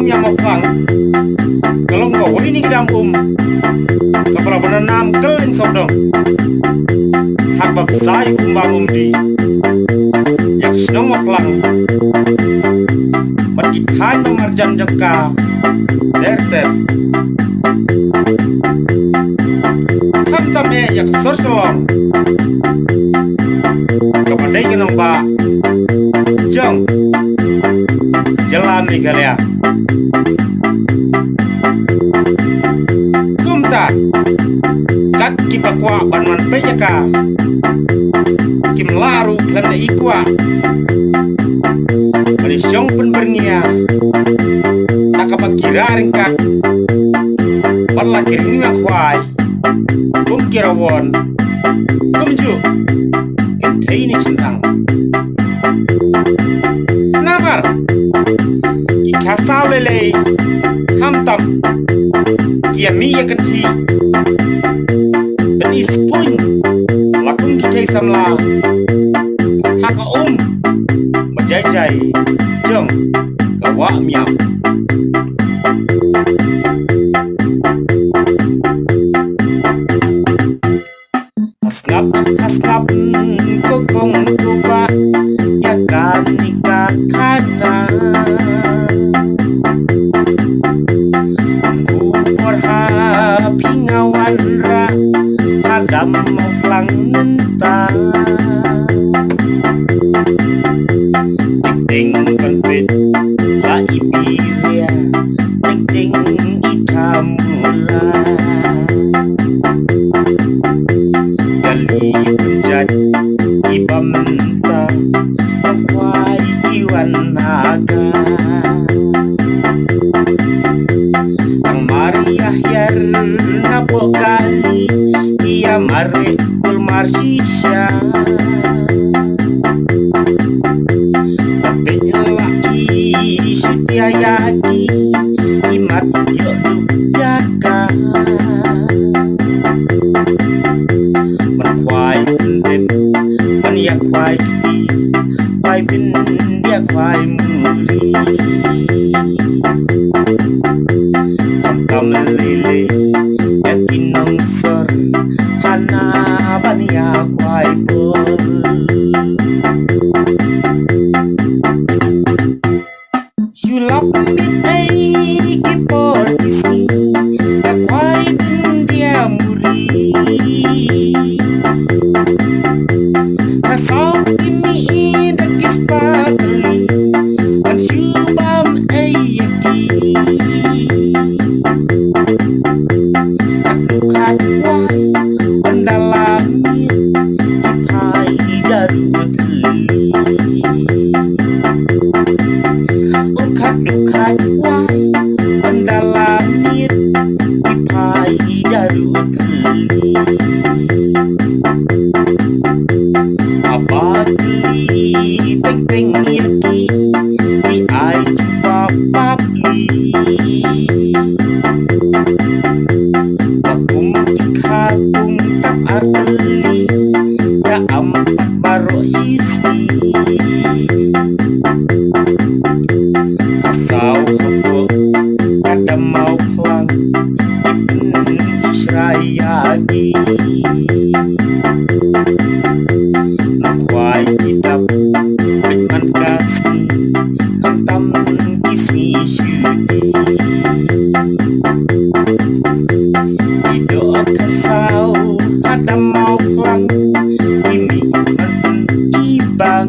Yang mapang kalau kau ini kidam kapra bananam keling sodong habab sai kumbang di yak sinong maplang matithan marjan jaka derter tam yak sorsolong kapadai kenong ba jong jalan ni kalian kumta kat kipakwa banman pejaka kim laru landa ikwa pada syong penbernia nakapakira ringkat parla kiring kwai kum kirawon kumju ini sentang namar ikasau lele hamtam kia miya kenti benis pun lakung kitai samla haka majai jong kawa miam haskap kokong tuba yakan nikah kata pingawanra adam moplang nenta ting konfit la ibiria ting ikamula kali penjat ibamenta akwai iwan naga Yar napo kali ia mare kul marsisha tapi laki sutia yaki imat yoduk jaka menkwai pendem paniak kwai ki kwai bin dia kwai muri kamelele yakin nongsor hana bania kwai pol yulap mitei kipor disni ya kwai bin dia muri kasau kimi dakis pagli an shubam ayaki Nakwai kitap Bitman kasi Kantam kismi syuti Ido kasau Adam mau klang Ini mantan ibang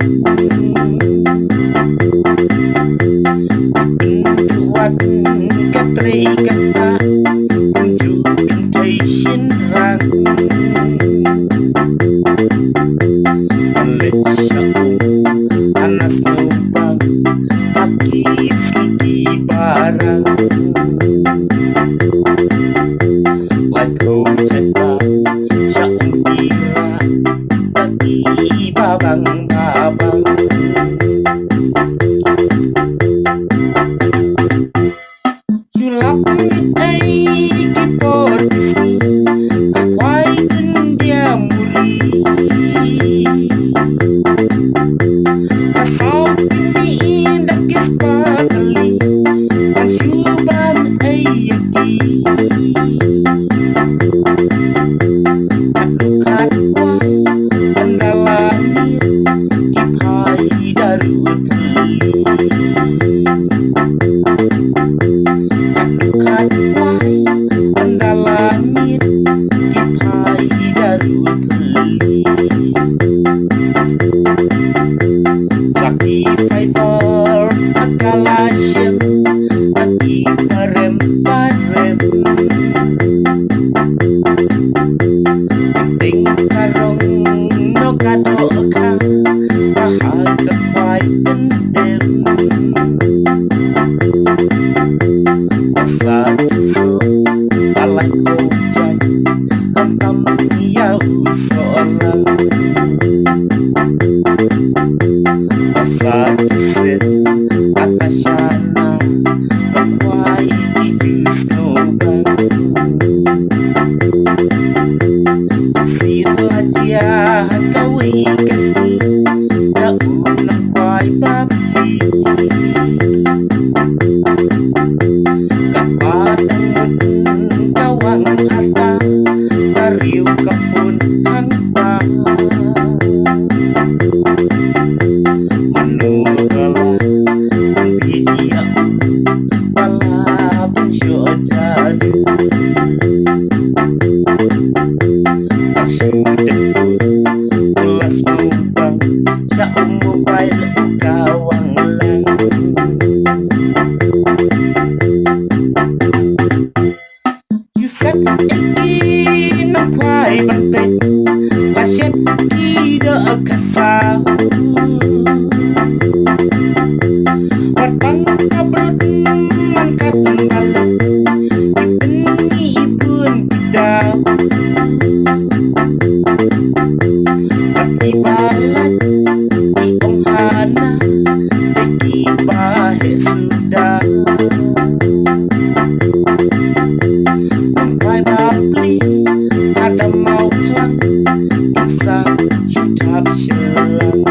Bentuan katre kata Kunjuk kentai shinrang bang. Sulap ay kipor bisi akwai dia muri kasau ini dakis patali an syuban ay yaki adukat wai andalani kipai darut Saki fiber akalashem aki parem parem ting karong no kadoka bahaga kwai pendem asa so alai hojai kam ya usolang Sakisit Akashana Akwai Ijus Nobang Sila dia Kawi kasi Naunang kwai babi Kapatang kawang harta Tariw kapun hangpa Iki nang kwai bantet Pasyat kida kasau Watang kabrut mangkat balat Ipengi ipun kidau Pati balat di onghana Teki bahe sudah ada mau pulang bisa sudah berjalan